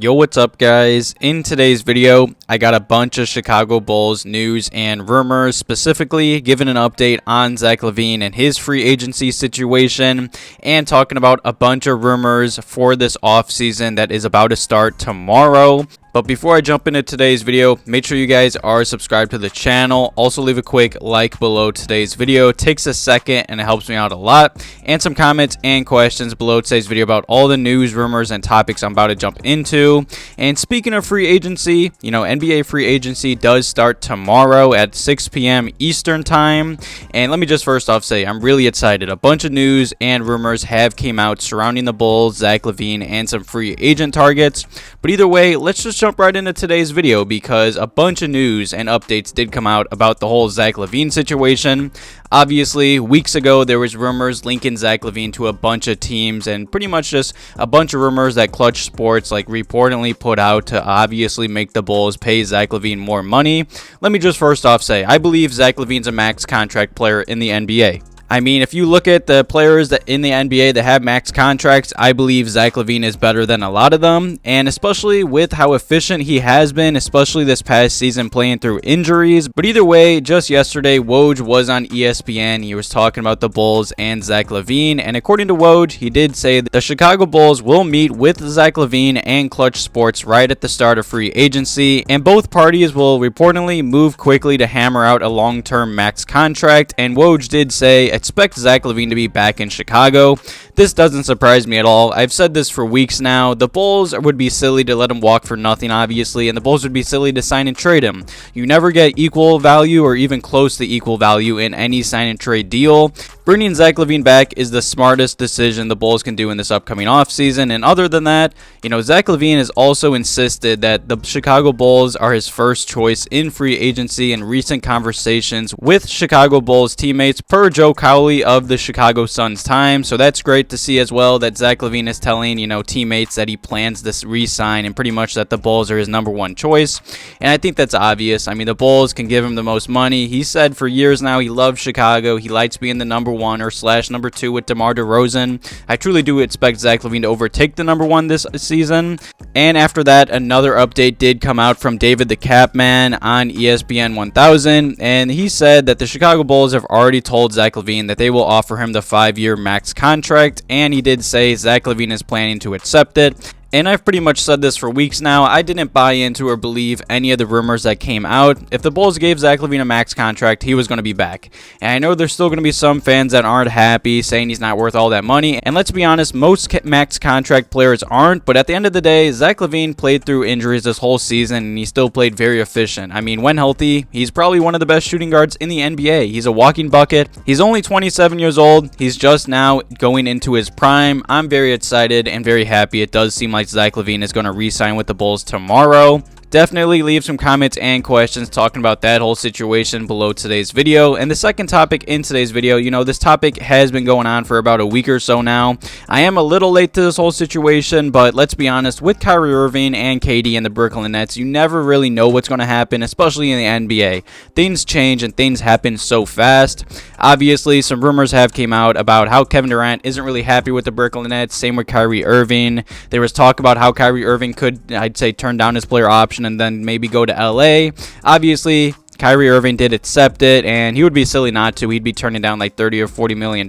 Yo, what's up guys? In today's video, I got a bunch of Chicago Bulls news and rumors, specifically giving an update on Zach LaVine and his free agency situation, and talking about a bunch of rumors for this offseason that is about to start tomorrow. But before I jump into today's video, make sure you guys are subscribed to the channel. Also leave a quick like below today's video. It takes a second and it helps me out a lot. And some comments and questions below today's video about all the news, rumors, and topics I'm about to jump into. And speaking of free agency, NBA free agency does start tomorrow at 6 p.m. Eastern time. And let me just first off say I'm really excited. A bunch of news and rumors have came out surrounding the Bulls, Zach LaVine, and some free agent targets. But either way, let's just jump right into today's video because a bunch of news and updates did come out about the whole Zach LaVine situation. Obviously, weeks ago, there was rumors linking Zach LaVine to a bunch of teams and pretty much just a bunch of rumors that Clutch Sports reportedly put out to obviously make the Bulls pay Zach LaVine more money. Let me just first off say, I believe Zach LaVine's a max contract player in the NBA. I mean, if you look at the players that in the NBA that have max contracts, I believe Zach LaVine is better than a lot of them. And especially with how efficient he has been, especially this past season playing through injuries. But either way, just yesterday, Woj was on ESPN. He was talking about the Bulls and Zach LaVine. And according to Woj, he did say that the Chicago Bulls will meet with Zach LaVine and Clutch Sports right at the start of free agency. And both parties will reportedly move quickly to hammer out a long-term max contract. And Woj did say, expect Zach LaVine to be back in Chicago. This doesn't surprise me at all. I've said this for weeks now. The Bulls would be silly to let him walk for nothing, obviously, and the Bulls would be silly to sign and trade him. You never get equal value or even close to equal value in any sign and trade deal. Bringing Zach LaVine back is the smartest decision the Bulls can do in this upcoming offseason. And other than that, Zach LaVine has also insisted that the Chicago Bulls are his first choice in free agency in recent conversations with Chicago Bulls teammates per Joe Cowley of the Chicago Sun-Times. So that's great to see as well that Zach LaVine is telling, teammates that he plans to re-sign and pretty much that the Bulls are his number one choice. And I think that's obvious. I mean, the Bulls can give him the most money. He said for years now he loves Chicago. He likes being the number one or / number two with DeMar DeRozan. I truly do expect Zach LaVine to overtake the number one this season. And after that, another update did come out from David the Capman on ESPN 1000, and he said that the Chicago Bulls have already told Zach LaVine that they will offer him the 5-year max contract, and he did say Zach LaVine is planning to accept it. And I've pretty much said this for weeks now. I didn't buy into or believe any of the rumors that came out. If the Bulls gave Zach LaVine a max contract, he was going to be back. And I know there's still going to be some fans that aren't happy, saying he's not worth all that money. And let's be honest, most max contract players aren't. But at the end of the day, Zach LaVine played through injuries this whole season, and he still played very efficient. I mean, when healthy, he's probably one of the best shooting guards in the NBA. He's a walking bucket. He's only 27 years old. He's just now going into his prime. I'm very excited and very happy. It does seem like Zach LaVine is going to re-sign with the Bulls tomorrow. Definitely leave some comments and questions talking about that whole situation below today's video. And the second topic in today's video, this topic has been going on for about a week or so now. I am a little late to this whole situation, but let's be honest, with Kyrie Irving and KD and the Brooklyn Nets, you never really know what's going to happen, especially in the NBA. Things change and things happen so fast. Obviously, some rumors have came out about how Kevin Durant isn't really happy with the Brooklyn Nets. Same with Kyrie Irving. There was talk about how Kyrie Irving could, I'd say, turn down his player option and then maybe go to LA. Obviously, Kyrie Irving did accept it, and he would be silly not to. He'd be turning down like $30 or $40 million.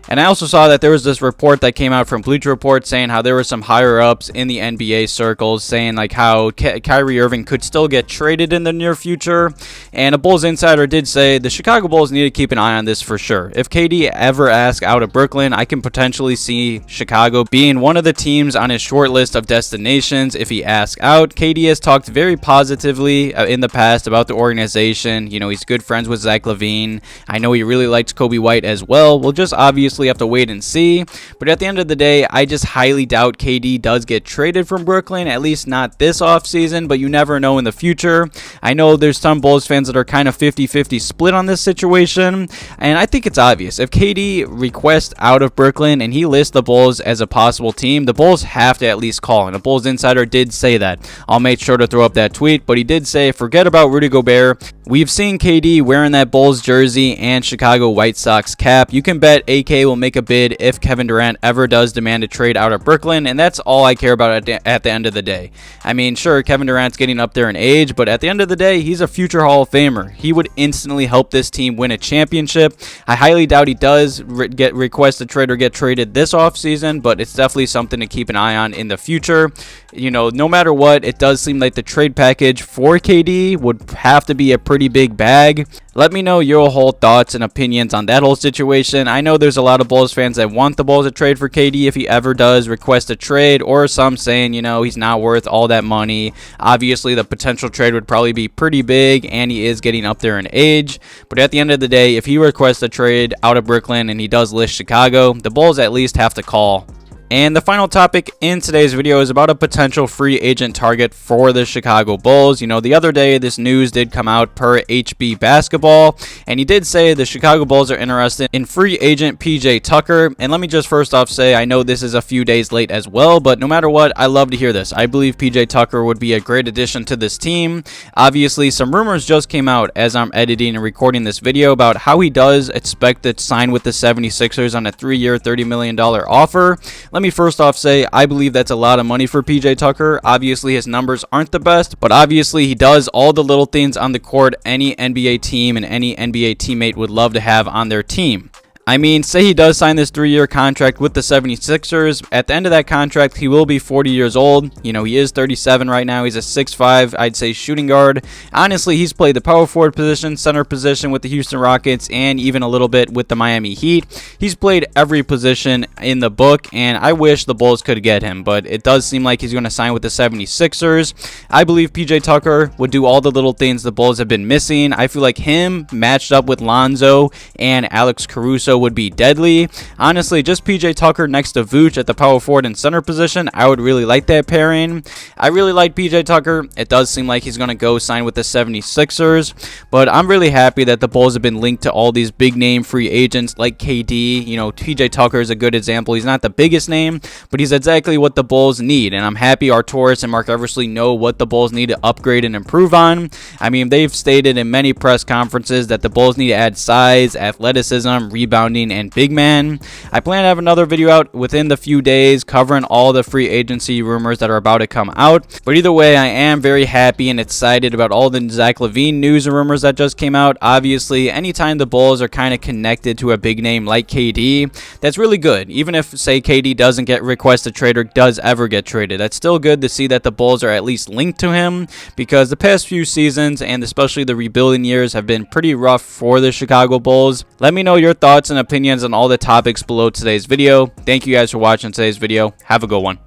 And I also saw that there was this report that came out from Bleacher Report saying how there were some higher-ups in the NBA circles saying how Kyrie Irving could still get traded in the near future. And a Bulls insider did say the Chicago Bulls need to keep an eye on this for sure. If KD ever asks out of Brooklyn, I can potentially see Chicago being one of the teams on his short list of destinations if he asks out. KD has talked very positively in the past about the organization. He's good friends with Zach LaVine. I know he really likes Coby White as well. We'll just obviously have to wait and see. But at the end of the day, I just highly doubt KD does get traded from Brooklyn, at least not this offseason, but you never know in the future. I know there's some Bulls fans that are kind of 50-50 split on this situation, and I think it's obvious. If KD requests out of Brooklyn and he lists the Bulls as a possible team, the Bulls have to at least call, and a Bulls insider did say that. I'll make sure to throw up that tweet, but he did say, forget about Rudy Gobert. We've seen KD wearing that Bulls jersey and Chicago White Sox cap. You can bet AK will make a bid if Kevin Durant ever does demand a trade out of Brooklyn, and that's all I care about at the end of the day. I mean, sure, Kevin Durant's getting up there in age, but at the end of the day, he's a future Hall of Famer. He would instantly help this team win a championship. I highly doubt he does request a trade or get traded this offseason, but it's definitely something to keep an eye on in the future. You know, no matter what, it does seem like the trade package for KD would have to be a pretty big bag. Let me know your whole thoughts and opinions on that whole situation. I know there's a lot of Bulls fans that want the Bulls to trade for KD if he ever does request a trade, or some saying, you know, he's not worth all that money. Obviously, the potential trade would probably be pretty big, and he is getting up there in age. But at the end of the day, if he requests a trade out of Brooklyn and he does list Chicago, the Bulls at least have to call. And the final topic in today's video is about a potential free agent target for the Chicago Bulls. You know, the other day, this news did come out per HB Basketball, and he did say the Chicago Bulls are interested in free agent PJ Tucker. And let me just first off say, I know this is a few days late as well, but no matter what, I love to hear this. I believe PJ Tucker would be a great addition to this team. Obviously, some rumors just came out as I'm editing and recording this video about how he does expect to sign with the 76ers on a 3-year, $30 million offer. Let me first off say, I believe that's a lot of money for PJ Tucker. Obviously, his numbers aren't the best, but obviously he does all the little things on the court any NBA team and any NBA teammate would love to have on their team. I mean, say he does sign this 3-year contract with the 76ers. At the end of that contract, he will be 40 years old. You know, he is 37 right now. He's a 6'5", I'd say, shooting guard. Honestly, he's played the power forward position, center position with the Houston Rockets, and even a little bit with the Miami Heat. He's played every position in the book, and I wish the Bulls could get him, but it does seem like he's going to sign with the 76ers. I believe PJ Tucker would do all the little things the Bulls have been missing. I feel like him matched up with Lonzo and Alex Caruso would be deadly. Honestly, just PJ Tucker next to Vucevic at the power forward and center position, I would really like that pairing. I really like PJ Tucker. It does seem like he's going to go sign with the 76ers, but I'm really happy that the Bulls have been linked to all these big name free agents like KD. You know, PJ Tucker is a good example. He's not the biggest name, but he's exactly what the Bulls need, and I'm happy Arturis and Mark Eversley know what the Bulls need to upgrade and improve on. I mean, they've stated in many press conferences that the Bulls need to add size, athleticism, rebounding, and big man. I plan to have another video out within the few days covering all the free agency rumors that are about to come out. But either way, I am very happy and excited about all the Zach LaVine news and rumors that just came out. Obviously, anytime the Bulls are kind of connected to a big name like KD, that's really good. Even if, say, KD doesn't get requested trade or does ever get traded, that's still good to see that the Bulls are at least linked to him, because the past few seasons and especially the rebuilding years have been pretty rough for the Chicago Bulls. Let me know your thoughts and opinions on all the topics below today's video. Thank you guys for watching today's video. Have a good one.